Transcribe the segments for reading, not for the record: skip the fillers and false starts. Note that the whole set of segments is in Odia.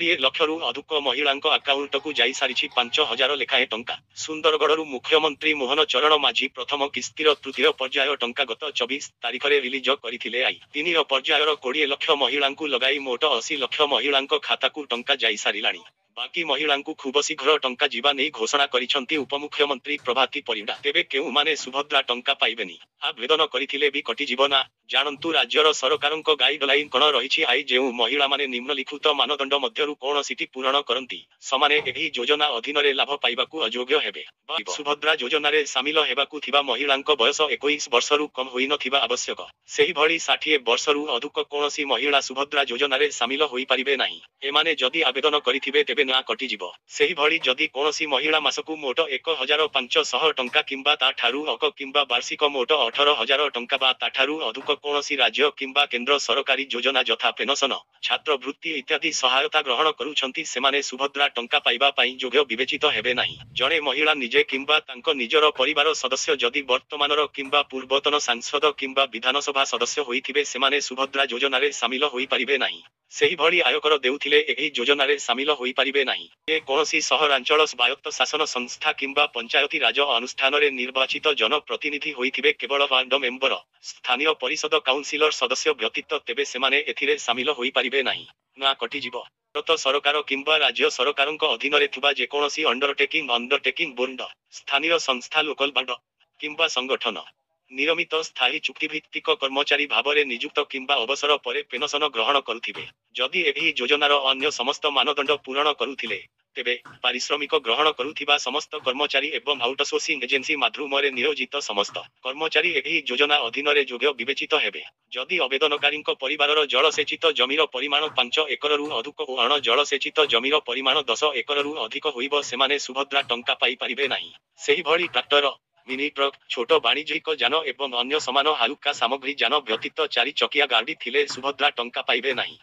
20 ଲକ୍ଷରୁ ଅଧିକ ମହିଳାଙ୍କ ଆକାଉଣ୍ଟକୁ ଯାଇସାରିଛି 5,000 ଲେଖାଏଁ ଟଙ୍କା। ସୁନ୍ଦରଗଡ଼ରୁ ମୁଖ୍ୟମନ୍ତ୍ରୀ ମୋହନ ଚରଣ ମାଝୀ ପ୍ରଥମ କିସ୍ତିର ତୃତୀୟ ପର୍ଯ୍ୟାୟ ଟଙ୍କା ଗତ 24 ତାରିଖରେ ରିଲିଜ କରିଥିଲେ। ତିନି ପର୍ଯ୍ୟାୟର 20 ଲକ୍ଷ ମହିଳାଙ୍କୁ ଲଗାଇ ମୋଟ 80 ଲକ୍ଷ ମହିଳାଙ୍କ ଖାତାକୁ ଟଙ୍କା ଯାଇସାରିଲାଣି। ବାକି ମହିଳାଙ୍କୁ ଖୁବ ଶୀଘ୍ର ଟଙ୍କା ଯିବା ନେଇ ଘୋଷଣା କରିଛନ୍ତି ଉପମୁଖ୍ୟମନ୍ତ୍ରୀ ପ୍ରଭାତୀ ପରିଡ଼ା। ତେବେ କେଉଁମାନେ ସୁଭଦ୍ରା ଟଙ୍କା ପାଇବେନି? ଆବେଦନ କରିଥିଲେ ବି କଟିଯିବ ନା? ଜାଣନ୍ତୁ ରାଜ୍ୟର ସରକାରଙ୍କ ଗାଇଡଲାଇନ କଣ ରହିଛି। ଯେଉଁ ମହିଳାମାନେ ନିମ୍ନଲିଖିତ ମାନଦଣ୍ଡ ମଧ୍ୟରୁ କୌଣସିଟି ପୂରଣ କରନ୍ତି, ସେମାନେ ଏହି ଯୋଜନା ଅଧୀନରେ ଲାଭ ପାଇବାକୁ ଅଯୋଗ୍ୟ ହେବେ। ସୁଭଦ୍ରା ଯୋଜନାରେ ସାମିଲ ହେବାକୁ ଥିବା ମହିଳାଙ୍କ ବୟସ 21 ବର୍ଷରୁ କମ୍ ହୋଇନଥିବା ଆବଶ୍ୟକ। ସେହିଭଳି 60 ବର୍ଷରୁ ଅଧିକ କୌଣସି ମହିଳା ସୁଭଦ୍ରା ଯୋଜନାରେ ସାମିଲ ହୋଇପାରିବେ ନାହିଁ। ଏମାନେ ଯଦି ଆବେଦନ କରିଥିବେ ତେବେ ନାଁ କଟିଯିବ। ସେହିଭଳି ଯଦି କୌଣସି ମହିଳା ମାସକୁ ମୋଟ 1,500 ଟଙ୍କା କିମ୍ବା ତାଠାରୁ ଅଧିକ କିମ୍ବା ବାର୍ଷିକ ମୋଟ 18,000 ଟଙ୍କା ବା ତାଠାରୁ ଅଧିକ କୌଣସି ରାଜ୍ୟ କିମ୍ବା କେନ୍ଦ୍ର ସରକାରୀ ଯୋଜନା ଯଥା ପେନସନ, ଛାତ୍ରବୃତ୍ତି ଇତ୍ୟାଦି ସହାୟତା ଗ୍ରହଣ କରୁଛନ୍ତି, ସେମାନେ ସୁଭଦ୍ରା ଟଙ୍କା ପାଇବା ପାଇଁ ଯୋଗ୍ୟ ବିବେଚିତ ହେବେ ନାହିଁ। ଜଣେ ମହିଳା ନିଜେ କିମ୍ବା ତାଙ୍କ ନିଜର ପରିବାର ସଦସ୍ୟ ଯଦି ବର୍ତ୍ତମାନର କିମ୍ବା ପୂର୍ବତନ ସାଂସଦ କିମ୍ବା ବିଧାନସଭା ସଦସ୍ୟ ହୋଇଥିବେ, ସେମାନେ ସୁଭଦ୍ରା ଯୋଜନାରେ ସାମିଲ ହୋଇପାରିବେ ନାହିଁ। ସେହିଭଳି ଆୟକର ଦେଉଥିଲେ ଏହି ଯୋଜନାରେ ସାମିଲ ହୋଇପାରିବେ ନାହିଁ। କୌଣସି ସହରାଞ୍ଚଳ ସ୍ୱାୟତ୍ତ ଶାସନ ସଂସ୍ଥା କିମ୍ବା ପଞ୍ଚାୟତି ରାଜ ଅନୁଷ୍ଠାନରେ ନିର୍ବାଚିତ ଜନପ୍ରତିନିଧି ହୋଇଥିବେ କେବଳ ୱାର୍ଡ ମେମ୍ବର, ସ୍ଥାନୀୟ ପରିଷଦ କାଉନ୍ସିଲର ସଦସ୍ୟ ବ୍ୟତୀତ, ତେବେ ସେମାନେ ଏଥିରେ ସାମିଲ ହୋଇପାରିବେ ନାହିଁ। ନାଁ କଟିଯିବ। ଭାରତ ସରକାର କିମ୍ବା ରାଜ୍ୟ ସରକାରଙ୍କ ଅଧୀନରେ ଥିବା ଯେକୌଣସି ଅଣ୍ଡରଟେକିଂ ବୋର୍ଡ, ସ୍ଥାନୀୟ ସଂସ୍ଥା, ଲୋକାଲ ବଡି କିମ୍ବା ସଂଗଠନ ନିୟମିତ ସ୍ଥାୟୀ ଚୁକ୍ତିଭିତ୍ତିକ କର୍ମଚାରୀ ଭାବରେ ନିଯୁକ୍ତ କିମ୍ବା ଅବସର ପରେ ପେନସନ ଗ୍ରହଣ କରୁଥିବେ। ଯଦି ଏହି ଯୋଜନାର ଅନ୍ୟ ସମସ୍ତ ମାନଦଣ୍ଡ ପୂରଣ କରୁଥିଲେ, ତେବେ ପାରିଶ୍ରମିକ ଗ୍ରହଣ କରୁଥିବା ସମସ୍ତ କର୍ମଚାରୀ ଏବଂ ଆଉଟସୋର୍ସିଂ ଏଜେନ୍ସି ମାଧ୍ୟମରେ ନିୟୋଜିତ ସମସ୍ତ କର୍ମଚାରୀ ଏହି ଯୋଜନା ଅଧୀନରେ ଯୋଗ୍ୟ ବିବେଚିତ ହେବେ। ଯଦି ଆବେଦନକାରୀଙ୍କ ପରିବାରର ଜଳସେଚିତ ଜମିର ପରିମାଣ 5 ଏକରରୁ ଅଧିକ ଓ ଅଣ ଜଳସେଚିତ ଜମିର ପରିମାଣ 10 ଏକରରୁ ଅଧିକ ହୋଇବ, ସେମାନେ ସୁଭଦ୍ରା ଟଙ୍କା ପାଇପାରିବେ ନାହିଁ। ସେହିଭଳି ଟ୍ରାକ୍ଟର, ମିନି ଟ୍ରକ୍, ଛୋଟ ବାଣିଜ୍ୟିକ ଯାନ ଏବଂ ଅନ୍ୟ ସମାନ ହାଲୁକା ସାମଗ୍ରୀ ଯାନ ବ୍ୟତୀତ 4 ଚକିଆ ଗାଡ଼ି ଥିଲେ ସୁଭଦ୍ରା ଟଙ୍କା ପାଇବେ ନାହିଁ।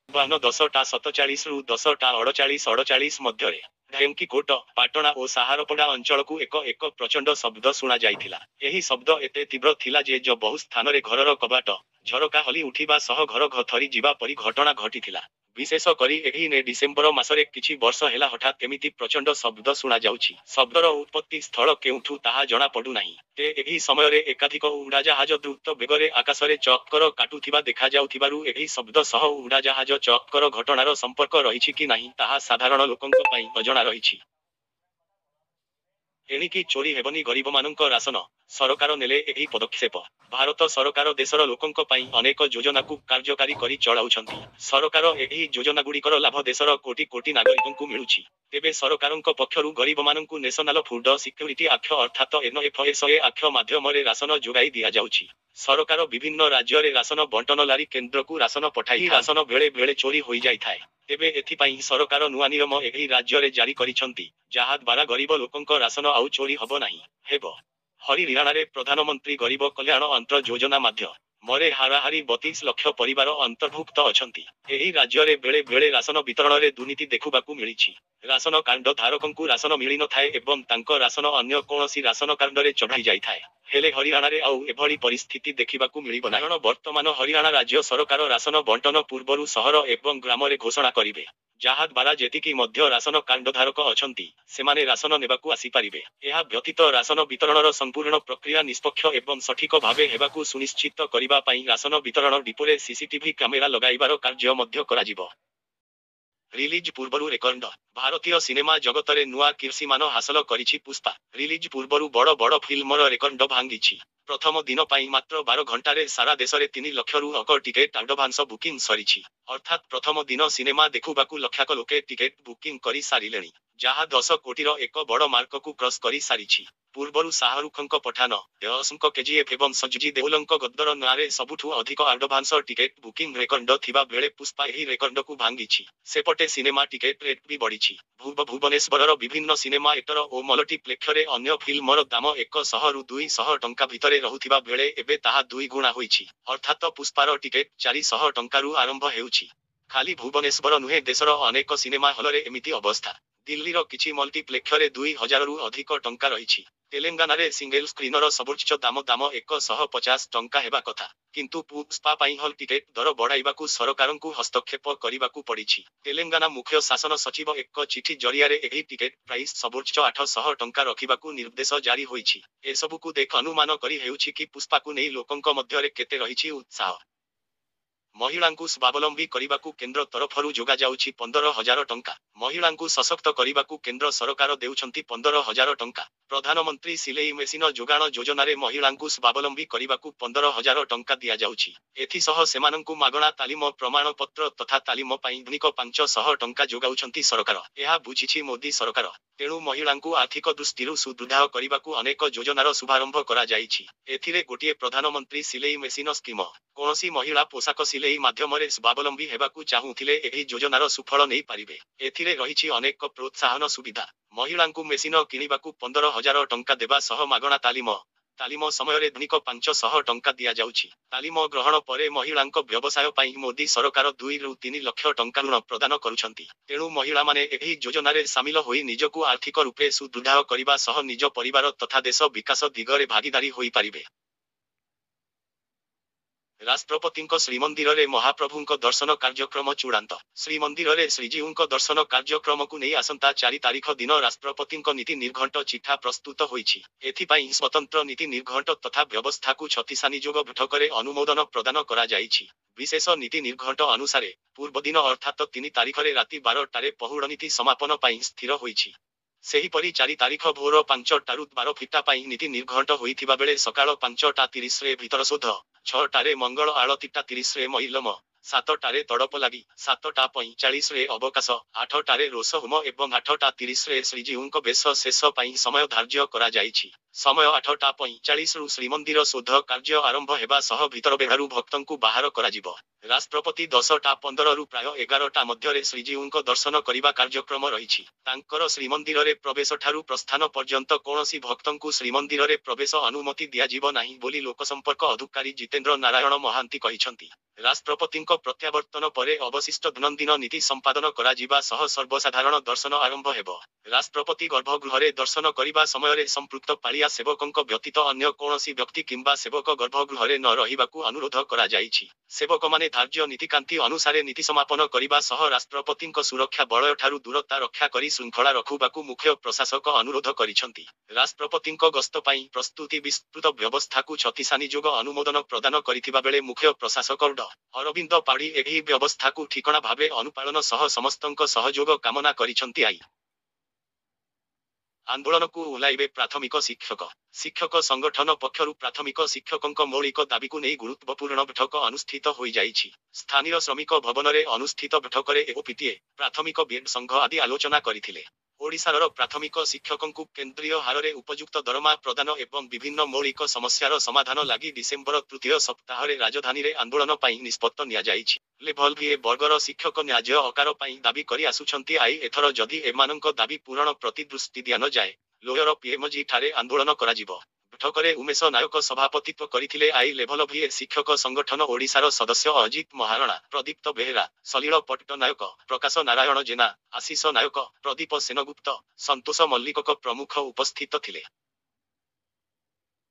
ବାହନ 10ଟା 47ରୁ 10ଟା 48 ମଧ୍ୟରେ ଢେଙ୍କିକୋଟ, ପାଟଣା ଓ ସାହାରପଡ଼ା ଅଞ୍ଚଳକୁ ଏକ ପ୍ରଚଣ୍ଡ ଶବ୍ଦ ଶୁଣା ଯାଇଥିଲା। ଏହି ଶବ୍ଦ ଏତେ ତୀବ୍ର ଥିଲା ଯେ ବହୁ ସ୍ଥାନରେ ଘରର କବାଟ, ଝରକା ହଲି ଉଠିବା ସହ ଘର ଥରି ଯିବା ପରି ଘଟଣା ଘଟିଥିଲା। ବିଶେଷ କରି ଏହି ଡିସେମ୍ବର ମାସରେ କିଛି ବର୍ଷ ହେଲା ହଠାତ୍ ଏମିତି ପ୍ରଚଣ୍ଡ ଶବ୍ଦ ଶୁଣାଯାଉଛି। ଶବ୍ଦର ଉତ୍ପତ୍ତି ସ୍ଥଳ କେଉଁଠୁ ତାହା ଜଣାପଡୁନାହିଁ। ଏହି ସମୟରେ ଏକାଧିକ ଉଡ଼ାଜାହାଜ ଦ୍ରୁତ ବେଗରେ ଆକାଶରେ ଚକ୍କର କାଟୁଥିବା ଦେଖାଯାଉଥିବାରୁ ଏହି ଶବ୍ଦ ସହ ଉଡ଼ାଜାହାଜ ଚକ୍କର ଘଟଣାର ସମ୍ପର୍କ ରହିଛି କି ନାହିଁ ତାହା ସାଧାରଣ ଲୋକଙ୍କ ପାଇଁ ଅଜଣା ରହିଛି। ଏଣିକି ଚୋରି ହେବନି ଗରିବମାନଙ୍କ ରାସନ, ସରକାର ନେଲେ ଏହି ପଦକ୍ଷେପ। ଭାରତ ସରକାର ଦେଶର ଲୋକଙ୍କ ପାଇଁ ଅନେକ ଯୋଜନାକୁ କାର୍ଯ୍ୟକାରୀ କରି ଚଳାଉଛନ୍ତି। ସରକାର ଏହି ଯୋଜନାଗୁଡ଼ିକର ଲାଭ ଦେଶର କୋଟି କୋଟି ନାଗରିକଙ୍କୁ ମିଳୁଛି। ତେବେ ସରକାରଙ୍କ ପକ୍ଷରୁ ଗରିବମାନଙ୍କୁ ନ୍ୟାସନାଲ ଫୁଡ ସିକ୍ୟୁରିଟି ଆକ୍ଟ ଅର୍ଥାତ NFSA ଆକ୍ଟ ମାଧ୍ୟମରେ ରାସନ ଯୋଗାଇ ଦିଆଯାଉଛି। ସରକାର ବିଭିନ୍ନ ରାଜ୍ୟରେ ରାସନ ବଣ୍ଟନ ଲାରି କେନ୍ଦ୍ରକୁ ରାସନ ପଠାଇ ରାସନ ବେଳେ ବେଳେ ଚୋରି ହୋଇଯାଇଥାଏ। ତେବେ ଏଥିପାଇଁ ସରକାର ନୂଆ ନିୟମ ଏହି ରାଜ୍ୟରେ ଜାରି କରିଛନ୍ତି, ଯାହା ଦ୍ୱାରା ଗରିବ ଲୋକଙ୍କ ରାସନ ଆଉ ଚୋରି ହବ ନାହିଁ। ହେବ। ହରିୟାଣାରେ ପ୍ରଧାନମନ୍ତ୍ରୀ ଗରିବ କଲ୍ୟାଣ ଅନ୍ନ ଯୋଜନା ମାଧ୍ୟମରେ ହାରାହାରି 32 ଲକ୍ଷ ପରିବାର ଅନ୍ତର୍ଭୁକ୍ତ ଅଛନ୍ତି। ଏହି ରାଜ୍ୟରେ ବେଳେ ବେଳେ ରାସନ ବିତରଣରେ ଦୁର୍ନୀତି ଦେଖିବାକୁ ମିଳିଛି। ରାସନ କାର୍ଡ ଧାରକଙ୍କୁ ରାସନ ମିଳିନଥାଏ ଏବଂ ତାଙ୍କ ରାସନ ଅନ୍ୟ କୌଣସି ରାସନ କାର୍ଡରେ ଚଢ଼ାଇ ଯାଇଥାଏ। ହେଲେ ହରିୟାଣାରେ ଆଉ ଏଭଳି ପରିସ୍ଥିତି ଦେଖିବାକୁ ମିଳିବ ନାହିଁ। କାରଣ ବର୍ତ୍ତମାନ ହରିୟାଣା ରାଜ୍ୟ ସରକାର ରାସନ ବଣ୍ଟନ ପୂର୍ବରୁ ସହର ଏବଂ ଗ୍ରାମରେ ଘୋଷଣା କରିବେ, ଯାହା ଦ୍ୱାରା ଯେତିକି ମଧ୍ୟ ରାସନ କାର୍ଡଧାରକ ଅଛନ୍ତି, ସେମାନେ ରାସନ ନେବାକୁ ଆସିପାରିବେ। ଏହା ବ୍ୟତୀତ ରାସନ ବିତରଣର ସମ୍ପୂର୍ଣ୍ଣ ପ୍ରକ୍ରିୟା ନିଷ୍ପକ୍ଷ ଏବଂ ସଠିକ ଭାବେ ହେବାକୁ ସୁନିଶ୍ଚିତ କରିବା ପାଇଁ ରାସନ ବିତରଣ ଡିପୋରେ CCTV କ୍ୟାମେରା ଲଗାଇବାର କାର୍ଯ୍ୟ ମଧ୍ୟ କରାଯିବ। ରିଲିଜ ପୂର୍ବରୁ ରେକର୍ଡ। ଭାରତୀୟ ସିନେମା ଜଗତରେ ନୂଆ କୀର୍ତ୍ତିମାନ ହାସଲ କରିଛି ପୁଷ୍ପା। ରିଲିଜ ପୂର୍ବରୁ ବଡ଼ ବଡ଼ ଫିଲ୍ମର ରେକର୍ଡ ଭାଙ୍ଗିଛି। ପ୍ରଥମ ଦିନ ପାଇଁ ମାତ୍ର 12 ଘଣ୍ଟାରେ ସାରା ଦେଶରେ 3 ଲକ୍ଷରୁ ଅଧିକ ଟିକେଟ ଆଡଭାନ୍ସ ବୁକିଂ ସରିଛି। ଅର୍ଥାତ୍ ପ୍ରଥମ ଦିନ ସିନେମା ଦେଖୁବାକୁ ଲକ୍ଷାକ ଲୋକେ ଟିକେଟ ବୁକିଂ କରି ସାରିଲେଣି, ଯାହା 10 କୋଟିର ଏକ ବଡ଼ ମାର୍କକୁ କ୍ରସ୍ କରି ସାରିଛି। ପୂର୍ବରୁ ଶାହରୁଖଙ୍କ ପଠାନ, ୟଶଙ୍କ KGF ଏବଂ ସଞ୍ଜୟ ଦେଓଲଙ୍କ ଗଦର ନାଁରେ ସବୁଠୁ ଅଧିକ ଆଡଭାନ୍ସ ଟିକେଟ ବୁକିଂ ରେକର୍ଡ ଥିବା ବେଳେ ପୁଷ୍ପା ଏହି ରେକର୍ଡକୁ ଭାଙ୍ଗିଛି। ସେପଟେ ସିନେମା ଟିକେଟ ରେଟ୍ ବି ବଢିଛି। ଭୁବନେଶ୍ୱରର ବିଭିନ୍ନ ସିନେମା ଏଟର ଓ ମଲ୍ଟିପ୍ଲେକ୍ସରେ ଅନ୍ୟ ଫିଲ୍ମର ଦାମ 100ରୁ 200 ଟଙ୍କା ଭିତରେ ରହୁଥିବା ବେଳେ ଏବେ ତାହା 2 ଗୁଣା ହୋଇଛି। ଅର୍ଥାତ ପୁଷ୍ପାର ଟିକେଟ 400 ଟଙ୍କାରୁ ଆରମ୍ଭ ହେଉଛି। ଖାଲି ଭୁବନେଶ୍ୱର ନୁହେଁ, ଦେଶର ଅନେକ ସିନେମା ହଲରେ ଏମିତି ଅବସ୍ଥା। ଦିଲ୍ଲୀର କିଛି ମଲ୍ଟିପ୍ଲେକ୍ସରେ 2,000ରୁ ଅଧିକ ଟଙ୍କା ରହିଛି। ତେଲେଙ୍ଗାନାରେ ସିଙ୍ଗଲ ସ୍କ୍ରିନର ସର୍ବୋଚ୍ଚ ଦାମ 150 ଟଙ୍କା ହେବା କଥା। କିନ୍ତୁ ପୁଷ୍ପା ପାଇଁ ହଲ୍ ଟିକେଟ ଦର ବଢ଼ାଇବାକୁ ସରକାରଙ୍କୁ ହସ୍ତକ୍ଷେପ କରିବାକୁ ପଡ଼ିଛି। ତେଲେଙ୍ଗାନା ମୁଖ୍ୟ ଶାସନ ସଚିବ ଏକ ଚିଠି ଜରିଆରେ ଏହି ଟିକେଟ ପ୍ରାଇସ୍ ସର୍ବୋଚ୍ଚ 800 ଟଙ୍କା ରଖିବାକୁ ନିର୍ଦ୍ଦେଶ ଜାରି ହୋଇଛି। ଏସବୁକୁ ଦେଖ ଅନୁମାନ କରି ହେଉଛି କି ପୁଷ୍ପାକୁ ନେଇ ଲୋକଙ୍କ ମଧ୍ୟରେ କେତେ ରହିଛି ଉତ୍ସାହ। ମହିଳାଙ୍କୁ ସ୍ୱାବଲମ୍ବୀ କରିବାକୁ କେନ୍ଦ୍ର ତରଫରୁ ଯୋଗାଯାଉଛି 15,000 ଟଙ୍କା। ମହିଳାଙ୍କୁ ସଶକ୍ତ କରିବାକୁ କେନ୍ଦ୍ର ସରକାର ଦେଉଛନ୍ତି 15,000 ଟଙ୍କା। ପ୍ରଧାନମନ୍ତ୍ରୀ ସିଲେଇ ମେସିନ ଯୋଗାଣ ଯୋଜନାରେ ମହିଳାଙ୍କୁ ସ୍ୱାବଲମ୍ବୀ କରିବାକୁ 15,000 ଟଙ୍କା ଦିଆଯାଉଛି। ଏଥିସହ ସେମାନଙ୍କୁ ମାଗଣା ତାଲିମ ପ୍ରମାଣପତ୍ର ତଥା ତାଲିମ ପାଇଁ ଦୈନିକ 500 ଟଙ୍କା ଯୋଗାଉଛନ୍ତି ସରକାର। ଏହା ବୁଝିଛି ମୋଦି ସରକାର। ତେଣୁ ମହିଳାଙ୍କୁ ଆର୍ଥିକ ଦୃଷ୍ଟିରୁ ସୁଦୃଢ଼ କରିବାକୁ ଅନେକ ଯୋଜନାର ଶୁଭାରମ୍ଭ କରାଯାଇଛି। ଏଥିରେ ଗୋଟିଏ ପ୍ରଧାନମନ୍ତ୍ରୀ ସିଲେଇ ମେସିନ ସ୍କିମ। କୌଣସି ମହିଳା ପୋଷାକ ସିଲେଇ ମାଧ୍ୟମରେ ସ୍ୱାବଲମ୍ବୀ ହେବାକୁ ଚାହୁଁଥିଲେ ଏହି ଯୋଜନାର ସୁଫଳ ନେଇପାରିବେ। ଏଥିରେ ରହିଛି ଅନେକ ପ୍ରୋତ୍ସାହନ ସୁବିଧା। ମହିଳାଙ୍କୁ ମେସିନ କିଣିବାକୁ 15,000 ଟଙ୍କା ଦେବା ସହ ମାଗଣା ତାଲିମ ସମୟରେ ଦୈନିକ 500 ଟଙ୍କା ଦିଆଯାଉଛି। ତାଲିମ ଗ୍ରହଣ ପରେ ମହିଳାଙ୍କ ବ୍ୟବସାୟ ପାଇଁ ମୋଦି ସରକାର 2ରୁ 3 ଲକ୍ଷ ଟଙ୍କା ଋଣ ପ୍ରଦାନ କରୁଛନ୍ତି। ତେଣୁ ମହିଳାମାନେ ଏହି ଯୋଜନାରେ ସାମିଲ ହୋଇ ନିଜକୁ ଆର୍ଥିକ ରୂପେ ସୁଦୃଢ଼ କରିବା ସହ ନିଜ ପରିବାର ତଥା ଦେଶ ବିକାଶ ଦିଗରେ ଭାଗିଦାରୀ ହୋଇପାରିବେ। ରାଷ୍ଟ୍ରପତିଙ୍କ ଶ୍ରୀମନ୍ଦିରରେ ମହାପ୍ରଭୁଙ୍କ ଦର୍ଶନ କାର୍ଯ୍ୟକ୍ରମ ଚୂଡ଼ାନ୍ତ। ଶ୍ରୀମନ୍ଦିରରେ ଶ୍ରୀଜୀଉଙ୍କ ଦର୍ଶନ କାର୍ଯ୍ୟକ୍ରମକୁ ନେଇ ଆସନ୍ତା 4 ତାରିଖ ଦିନ ରାଷ୍ଟ୍ରପତିଙ୍କ ନୀତି ନିର୍ଘଣ୍ଟ ଚିଠା ପ୍ରସ୍ତୁତ ହୋଇଛି। ଏଥିପାଇଁ ସ୍ୱତନ୍ତ୍ର ନୀତି ନିର୍ଘଣ୍ଟ ତଥା ବ୍ୟବସ୍ଥାକୁ ଛତିଶାନିଯୋଗ ବୈଠକରେ ଅନୁମୋଦନ ପ୍ରଦାନ କରାଯାଇଛି। ବିଶେଷ ନୀତି ନିର୍ଘଣ୍ଟ ଅନୁସାରେ ପୂର୍ବଦିନ ଅର୍ଥାତ୍ 3 ତାରିଖରେ ରାତି 12ଟାରେ ପହୁଡ଼ ନୀତି ସମାପନ ପାଇଁ ସ୍ଥିର ହୋଇଛି। ସେହିପରି 4 ତାରିଖ ଭୋର 5ଟାରୁ 12 ଫିଟା ପାଇଁ ନୀତି ନିର୍ଘଣ୍ଟ ହୋଇଥିବା ବେଳେ ସକାଳ 5ଟା 30ରେ ଭିତରଶୋଧ, 6ଟାରେ ମଙ୍ଗଳ ଆଳତୀଟା 30ରେ ମଇଲମ, 7ଟାରେ ତଡ଼ପ ଲାଗି, 7ଟା 45ରେ ଅବକାଶ, 8ଟାରେ ରୋଷ ହୋମ ଏବଂ 8ଟା 30ରେ ଶ୍ରୀଜୀଉଙ୍କ ବେଶ ଶେଷ ପାଇଁ ସମୟ ଧାର୍ଯ୍ୟ କରାଯାଇଛି। ସମୟ 8ଟା 45ରୁ ଶ୍ରୀମନ୍ଦିର ଶୋଧ କାର୍ଯ୍ୟ ଆରମ୍ଭ ହେବା ସହ ଭିତରବେଢ଼ାରୁ ଭକ୍ତଙ୍କୁ ବାହାର କରାଯିବ। ରାଷ୍ଟ୍ରପତି 10ଟା 15ରୁ ପ୍ରାୟ 11ଟା ମଧ୍ୟରେ ଶ୍ରୀଜୀଉଙ୍କ ଦର୍ଶନ କରିବା କାର୍ଯ୍ୟକ୍ରମ ରହିଛି। ତାଙ୍କର ଶ୍ରୀମନ୍ଦିରରେ ପ୍ରବେଶଠାରୁ ପ୍ରସ୍ଥାନ ପର୍ଯ୍ୟନ୍ତ କୌଣସି ଭକ୍ତଙ୍କୁ ଶ୍ରୀମନ୍ଦିରରେ ପ୍ରବେଶ ଅନୁମତି ଦିଆଯିବ ନାହିଁ ବୋଲି ଲୋକସମ୍ପର୍କ ଅଧିକାରୀ ଜିତେନ୍ଦ୍ର ନାରାୟଣ ମହାନ୍ତି କହିଛନ୍ତି। ରାଷ୍ଟ୍ରପତିଙ୍କ ପ୍ରତ୍ୟାବର୍ତ୍ତନ ପରେ ଅବଶିଷ୍ଟ ଦୈନନ୍ଦିନ ନୀତି ସମ୍ପାଦନ କରାଯିବା ସହ ସର୍ବସାଧାରଣ ଦର୍ଶନ ଆରମ୍ଭ ହେବ। ରାଷ୍ଟ୍ରପତି ଗର୍ଭଗୃହରେ ଦର୍ଶନ କରିବା ସମୟରେ ସମ୍ପୃକ୍ତ ପାଳିଆ ସେବକଙ୍କ ବ୍ୟତୀତ ଅନ୍ୟ କୌଣସି ବ୍ୟକ୍ତି କିମ୍ବା ସେବକ ଗର୍ଭଗୃହରେ ନ ରହିବାକୁ ଅନୁରୋଧ କରାଯାଇଛି। ସେବକମାନେ ଧାର୍ଯ୍ୟ ନୀତିକାନ୍ତି ଅନୁସାରେ ନୀତି ସମାପନ କରିବା ସହ ରାଷ୍ଟ୍ରପତିଙ୍କ ସୁରକ୍ଷା ବଳୟଠାରୁ ଦୂରତା ରକ୍ଷା କରି ଶୃଙ୍ଖଳା ରଖିବାକୁ ମୁଖ୍ୟ ପ୍ରଶାସକ ଅନୁରୋଧ କରିଛନ୍ତି। ରାଷ୍ଟ୍ରପତିଙ୍କ ଗସ୍ତ ପାଇଁ ପ୍ରସ୍ତୁତି ବିସ୍ତୃତ ବ୍ୟବସ୍ଥାକୁ ଛତିଶାନିଯୋଗ ଅନୁମୋଦନ ପ୍ରଦାନ କରିଥିବା ବେଳେ ମୁଖ୍ୟ ପ୍ରଶାସକ ଡ. ଅରବିନ୍ଦ ପାଢ଼ୀ ଏହି ବ୍ୟବସ୍ଥାକୁ ଠିକଣା ଭାବେ ଅନୁପାଳନ ସହ ସମସ୍ତଙ୍କ ସହଯୋଗ କାମନା କରିଛନ୍ତି। ଆନ୍ଦୋଳନକୁ ଓହ୍ଲାଇବେ ପ୍ରାଥମିକ ଶିକ୍ଷକ। ଶିକ୍ଷକ ସଂଗଠନ ପକ୍ଷରୁ ପ୍ରାଥମିକ ଶିକ୍ଷକଙ୍କ ମୌଳିକ ଦାବିକୁ ନେଇ ଗୁରୁତ୍ୱପୂର୍ଣ୍ଣ ବୈଠକ ଅନୁଷ୍ଠିତ ହୋଇଯାଇଛି। ସ୍ଥାନୀୟ ଶ୍ରମିକ ଭବନରେ ଅନୁଷ୍ଠିତ ବୈଠକରେ ଏଓପିଟିଏ, ପ୍ରାଥମିକ ବିଏଡ୍ ସଂଘ ଆଦି ଆଲୋଚନା କରିଥିଲେ। ଓଡ଼ିଶାର ପ୍ରାଥମିକ ଶିକ୍ଷକଙ୍କୁ କେନ୍ଦ୍ରୀୟ ହାରରେ ଉପଯୁକ୍ତ ଦରମା ପ୍ରଦାନ ଏବଂ ବିଭିନ୍ନ ମୌଳିକ ସମସ୍ୟାର ସମାଧାନ ଲାଗି ଡିସେମ୍ବର 3ୟ ସପ୍ତାହରେ ରାଜଧାନୀରେ ଆନ୍ଦୋଳନ ପାଇଁ ନିଷ୍ପତ୍ତି ନିଆଯାଇଛି। ଲେଭଲ ବିଏ ବର୍ଗର ଶିକ୍ଷକ ନ୍ୟାଯ୍ୟ ଅକାର ପାଇଁ ଦାବି କରି ଆସୁଛନ୍ତି। ଏଥର ଯଦି ଏମାନଙ୍କ ଦାବି ପୂରଣ ପ୍ରତି ଦୃଷ୍ଟି ଦିଆନଯାଏ, ଲୋୟର ପିଏମଜି ଠାରେ ଆନ୍ଦୋଳନ କରାଯିବ। ବୈଠକରେ ଉମେଶ ନାୟକ ସଭାପତିତ୍ୱ କରିଥିଲେ। ଲେଭଲ ବିଏ ଶିକ୍ଷକ ସଂଗଠନ ଓଡ଼ିଶାର ସଦସ୍ୟ ଅଜିତ ମହାରଣା, ପ୍ରଦୀପ୍ତ ବେହେରା, ସଲିଳ ପଟ୍ଟନାୟକ, ପ୍ରକାଶ ନାରାୟଣ ଜେନା, ଆଶିଷ ନାୟକ, ପ୍ରଦୀପ ସେନଗୁପ୍ତ, ସନ୍ତୋଷ ମଲ୍ଲିକ ପ୍ରମୁଖ ଉପସ୍ଥିତ ଥିଲେ।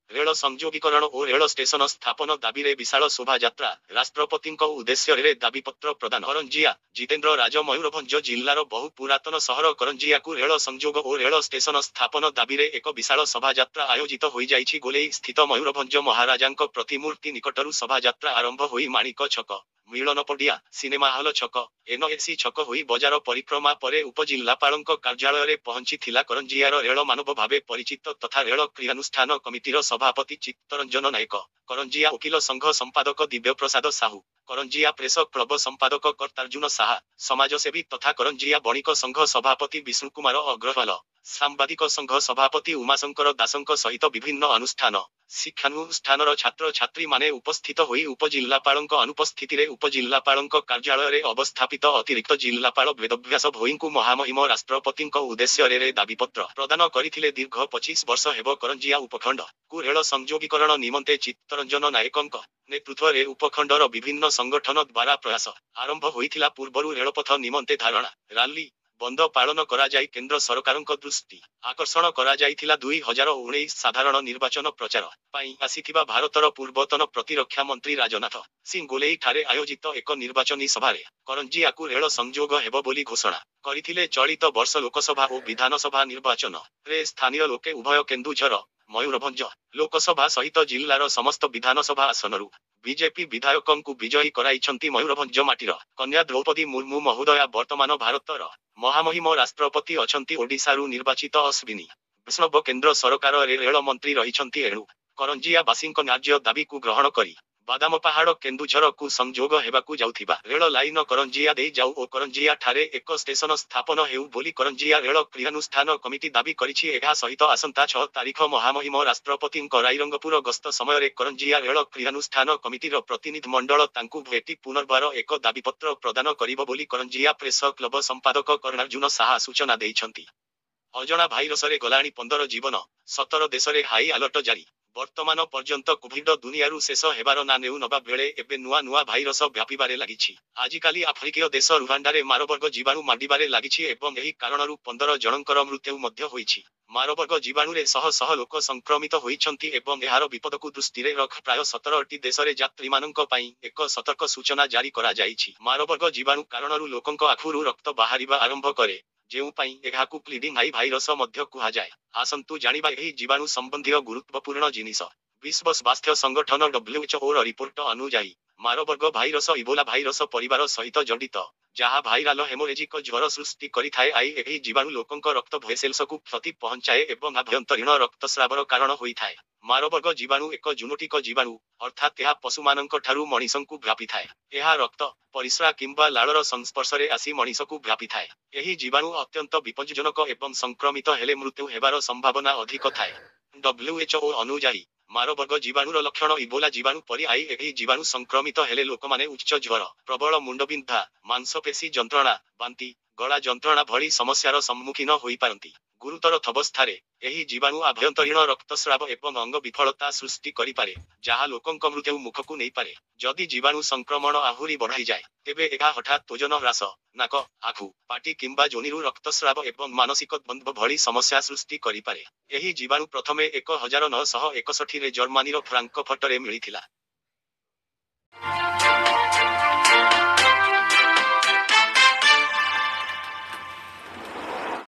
ରେଳ ସଂଯୋଗୀକରଣ ଓ ରେଳ ଷ୍ଟେସନ ସ୍ଥାପନ ଦାବିରେ ବିଶାଳ ଶୋଭାଯାତ୍ରା, ରାଷ୍ଟ୍ରପତିଙ୍କ ଉଦ୍ଦେଶ୍ୟରେ ଦାବିପତ୍ର ପ୍ରଦାନ। କରଞ୍ଜିଆ, ଜିତେନ୍ଦ୍ର ରାଜ ମୟୂରଭଞ୍ଜ ଜିଲ୍ଲାର ବହୁ ପୁରାତନ ସହର କରଞ୍ଜିଆକୁ ରେଳ ସଂଯୋଗ ଓ ରେଳ ଷ୍ଟେସନ ସ୍ଥାପନ ଦାବିରେ ଏକ ବିଶାଳ ଶୋଭାଯାତ୍ରା ଆୟୋଜିତ ହୋଇଯାଇଛି। ଗୋଲେଇ ସ୍ଥିତ ମୟୂରଭଞ୍ଜ ମହାରାଜାଙ୍କ ପ୍ରତିମୂର୍ତ୍ତି ନିକଟରୁ ଶୋଭାଯାତ୍ରା ଆରମ୍ଭ ହୋଇ ମାଣିକ ଛକ, ମିଳନ ପଡ଼ିଆ, ସିନେମା ହଲ ଛକ, ଏନଏସି ଛକ ହୋଇ ବଜାର ପରିକ୍ରମା ପରେ ଉପଜିଲ୍ଲାପାଳଙ୍କ କାର୍ଯ୍ୟାଳୟରେ ପହଞ୍ଚିଥିଲା। କରଞ୍ଜିଆର ରେଳ ମାନବ ଭାବେ ପରିଚିତ ତଥା ରେଳ କ୍ରିୟାନୁଷ୍ଠାନ କମିଟିର ସଭାପତି ଚିତ୍ତରଞ୍ଜନ ନାୟକ, କରଞ୍ଜିଆ ଓକିଲ ସଂଘ ସମ୍ପାଦକ ଦିବ୍ୟପ୍ରସାଦ ସାହୁ, କରଞ୍ଜିଆ ପ୍ରେସ କ୍ଲବ ସମ୍ପାଦକ କର୍ତ୍ତାର୍ଜୁନ ସାହା, ସମାଜସେବୀ ତଥା କରଞ୍ଜିଆ ବଣିକ ସଂଘ ସଭାପତି ବିଷ୍ଣୁକୁମାର ଅଗ୍ରୱାଲ, ସାମ୍ବାଦିକ ସଂଘ ସଭାପତି ଉମାଶଙ୍କର ଦାସଙ୍କ ସହିତ ବିଭିନ୍ନ ଅନୁଷ୍ଠାନ, ଶିକ୍ଷାନୁଷ୍ଠାନର ଛାତ୍ରଛାତ୍ରୀମାନେ ଉପସ୍ଥିତ ହୋଇ ଉପଜିଲ୍ଲାପାଳଙ୍କ ଅନୁପସ୍ଥିତିରେ ଉପଜିଲ୍ଲାପାଳଙ୍କ କାର୍ଯ୍ୟାଳୟରେ ଅବସ୍ଥାପିତ ଅତିରିକ୍ତ ଜିଲ୍ଲାପାଳ ବେଦବ୍ୟାସ ଭୋଇଙ୍କୁ ମହାମହିମ ରାଷ୍ଟ୍ରପତିଙ୍କ ଉଦ୍ଦେଶ୍ୟରେ ଦାବିପତ୍ର ପ୍ରଦାନ କରିଥିଲେ। ଦୀର୍ଘ 25 ବର୍ଷ ହେବ କରଞ୍ଜିଆ ଉପଖଣ୍ଡକୁ ରେଳ ସଂଯୋଗୀକରଣ ନିମନ୍ତେ ଚିତ୍ତରଞ୍ଜନ ନାୟକଙ୍କ ନେତୃତ୍ୱରେ ଉପଖଣ୍ଡର ବିଭିନ୍ନ ସଂଗଠନ ଦ୍ୱାରା ପ୍ରୟାସ ଆରମ୍ଭ ହୋଇଥିଲା। ପୂର୍ବରୁ ରେଳପଥ ନିମନ୍ତେ ଧାରଣା, ରାଲି, ବନ୍ଦ ପାଳନ କରାଯାଇ କେନ୍ଦ୍ର ସରକାରଙ୍କ ଦୃଷ୍ଟି ଆକର୍ଷଣ କରାଯାଇଥିଲା 2019 ସାଧାରଣ ନିର୍ବାଚନ ପ୍ରଚାର ପାଇଁ ଆସିଥିବା ଭାରତର ପୂର୍ବତନ ପ୍ରତିରକ୍ଷା ମନ୍ତ୍ରୀ ରାଜନାଥ ସିଂ ଗୋଲେଇ ଠାରେ ଆୟୋଜିତ ଏକ ନିର୍ବାଚନୀ ସଭାରେ କରଞ୍ଜିଆକୁ ରେଳ ସଂଯୋଗ ହେବ ବୋଲି ଘୋଷଣା କରିଥିଲେ। ଚଳିତ ବର୍ଷ ଲୋକସଭା ଓ ବିଧାନସଭା ନିର୍ବାଚନରେ ସ୍ଥାନୀୟ ଲୋକେ ଉଭୟ କେନ୍ଦୁଝର ମୟୂରଭଞ୍ଜ ଲୋକସଭା ସହିତ ଜିଲ୍ଲାର ସମସ୍ତ ବିଧାନସଭା ଆସନରୁ ବିଜେପି ବିଧାୟକଙ୍କୁ ବିଜୟୀ କରାଇଛନ୍ତି। ମୟୂରଭଞ୍ଜ ମାଟିର କନ୍ୟା ଦ୍ରୌପଦୀ ମୁର୍ମୁ ମହୋଦୟା ବର୍ତ୍ତମାନ ଭାରତର ମହାମହିମ ରାଷ୍ଟ୍ରପତି ଅଛନ୍ତି। ଓଡ଼ିଶାରୁ ନିର୍ବାଚିତ ଅଶ୍ୱିନୀ ବୈଷ୍ଣବ କେନ୍ଦ୍ର ସରକାରରେ ରେଳ ମନ୍ତ୍ରୀ ରହିଛନ୍ତି। ଏଣୁ କରଞ୍ଜିଆ ବାସୀଙ୍କ ନ୍ୟାଯ୍ୟ ଦାବିକୁ ଗ୍ରହଣ କରି ବାଦାମପାହାଡ଼ କେନ୍ଦୁଝରକୁ ସଂଯୋଗ ହେବାକୁ ଯାଉଥିବା ରେଳ ଲାଇନ କରଞ୍ଜିଆ ଦେଇ ଯାଉ ଓ କରଞ୍ଜିଆ ଠାରେ ଏକ ଷ୍ଟେସନ ସ୍ଥାପନ ହେଉ ବୋଲି କରଞ୍ଜିଆ ରେଳ କ୍ରିୟାନୁଷ୍ଠାନ କମିଟି ଦାବି କରିଛି। ଏହା ସହିତ ଆସନ୍ତା 6 ତାରିଖ ମହାମହିମ ରାଷ୍ଟ୍ରପତିଙ୍କ ରାଇରଙ୍ଗପୁର ଗସ୍ତ ସମୟରେ କରଞ୍ଜିଆ ରେଳ କ୍ରିୟାନୁଷ୍ଠାନ କମିଟିର ପ୍ରତିନିଧି ମଣ୍ଡଳ ତାଙ୍କୁ ଭେଟି ପୁନର୍ବାର ଏକ ଦାବିପତ୍ର ପ୍ରଦାନ କରିବ ବୋଲି କରଞ୍ଜିଆ ପ୍ରେସ କ୍ଲବ ସମ୍ପାଦକ କର୍ଣ୍ଣାର୍ଜୁନ ସାହା ସୂଚନା ଦେଇଛନ୍ତି। ଅଜଣା ଭାଇରସରେ ଗଲାଣି 15 ଜୀବନ, 17 ଦେଶରେ ହାଇ ଆଲର୍ଟ ଜାରି। ବର୍ତ୍ତମାନ ପର୍ଯ୍ୟନ୍ତ କୋଭିଡ ଦୁନିଆରୁ ଶେଷ ହେବାର ନା ନେଉ ନବା ବେଳେ ଏବେ ନୂଆ ଭାଇରସ ବ୍ୟାପିବାରେ ଲାଗିଛି। ଆଜିକାଲି ଆଫ୍ରିକୀୟ ଦେଶ ରୁୱାଣ୍ଡାରେ ମାରବର୍ଗ ଜୀବାଣୁ ମାଡିବାରେ ଲାଗିଛି ଏବଂ ଏହି କାରଣରୁ 15 ଜଣଙ୍କର ମୃତ୍ୟୁ ମଧ୍ୟ ହୋଇଛି। ମାରବର୍ଗ ଜୀବାଣୁରେ ଶହ ଶହ ଲୋକ ସଂକ୍ରମିତ ହୋଇଛନ୍ତି ଏବଂ ଏହାର ବିପଦକୁ ଦୃଷ୍ଟିରେ ରଖି ପ୍ରାୟ 17ଟି ଦେଶରେ ଯାତ୍ରୀମାନଙ୍କ ପାଇଁ ଏକ ସତର୍କ ସୂଚନା ଜାରି କରାଯାଇଛି। ମାରବର୍ଗ ଜୀବାଣୁ କାରଣରୁ ଲୋକଙ୍କ ଆଖୁରୁ ରକ୍ତ ବାହାରିବା ଆରମ୍ଭ କରେ, ଯେଉଁ ପାଇଁ ଏହାକୁ ବ୍ଲିଡିଂ ଆଇ ଭାଇରସ ମଧ୍ୟ କୁହାଯାଏ। ଆସନ୍ତୁ ଜାଣିବା ଏହି ଜୀବାଣୁ ସମ୍ବନ୍ଧୀୟ ଗୁରୁତ୍ୱପୂର୍ଣ୍ଣ ଜିନିଷ। ବିଶ୍ୱ ସ୍ୱାସ୍ଥ୍ୟ ସଂଗଠନ WHOର ରିପୋର୍ଟ ଅନୁଯାୟୀ ମାରବର୍ଗ ଭାଇରସ ଇବୋଲା ଭାଇରସ ପରିବାର ସହିତ ଜଡ଼ିତ, ଯାହା ଭାଇରାଲ ହେମୋରେଜିକ ଜ୍ୱର ସୃଷ୍ଟି କରିଥାଏ। ଏହି ଜୀବାଣୁ ଲୋକଙ୍କ ରକ୍ତ ଭେସେଲ୍ସକୁ କ୍ଷତି ପହଞ୍ଚାଏ ଏବଂ ଆଭ୍ୟନ୍ତରୀଣ ରକ୍ତସ୍ରାବର କାରଣ ହୋଇଥାଏ। ମାରବର୍ଗ ଜୀବାଣୁ ଏକ ଜୁନୋଟିକ ଜୀବାଣୁ, ଅର୍ଥାତ୍ ଏହା ପଶୁମାନଙ୍କ ଠାରୁ ମଣିଷଙ୍କୁ ବ୍ୟାପିଥାଏ। ଏହା ରକ୍ତ, ପରିସ୍ରା କିମ୍ବା ଲାଳର ସଂସ୍ପର୍ଶରେ ଆସି ମଣିଷକୁ ବ୍ୟାପିଥାଏ। ଏହି ଜୀବାଣୁ ଅତ୍ୟନ୍ତ ବିପଜ୍ଜନକ ଏବଂ ସଂକ୍ରମିତ ହେଲେ ମୃତ୍ୟୁ ହେବାର ସମ୍ଭାବନା ଅଧିକ ଥାଏ। WHO ଅନୁଯାୟୀ ମାରବର୍ଗ ଜୀବାଣୁର ଲକ୍ଷଣ ଇବୋଲା ଜୀବାଣୁ ପରି ଏହି ଜୀବାଣୁ ସଂକ୍ରମିତ ହେଲେ ଲୋକମାନେ ଉଚ୍ଚ ଜ୍ୱର, ପ୍ରବଳ ମୁଣ୍ଡବିନ୍ଧା, ମାଂସପେଶୀ ଯନ୍ତ୍ରଣା, ବାନ୍ତି, ଗଳା ଯନ୍ତ୍ରଣା ଭଳି ସମସ୍ୟାର ସମ୍ମୁଖୀନ ହୋଇପାରନ୍ତି। ଗୁରୁତର ଅବସ୍ଥାରେ ଏହି ଜୀବାଣୁ ଆଭ୍ୟନ୍ତରୀଣ ରକ୍ତସ୍ରାବ ଏବଂ ଅଙ୍ଗ ବିଫଳତା ସୃଷ୍ଟି କରିପାରେ, ଯାହା ଲୋକଙ୍କ ମୃତ୍ୟୁ ମୁଖକୁ ନେଇପାରେ। ଯଦି ଜୀବାଣୁ ସଂକ୍ରମଣ ଆହୁରି ବଢ଼ାଇଯାଏ, ତେବେ ଏହା ହଠାତ୍ ଓଜନ ହ୍ରାସ, ନାକ, ଆଖୁ, ପାଟି କିମ୍ବା ଯୋନିରୁ ରକ୍ତସ୍ରାବ ଏବଂ ମାନସିକ ଦ୍ୱନ୍ଦ୍ୱ ଭଳି ସମସ୍ୟା ସୃଷ୍ଟି କରିପାରେ। ଏହି ଜୀବାଣୁ ପ୍ରଥମେ 1961ରେ ଜର୍ମାନୀର ଫ୍ରାଙ୍କଫର୍ଟରେ ମିଳିଥିଲା।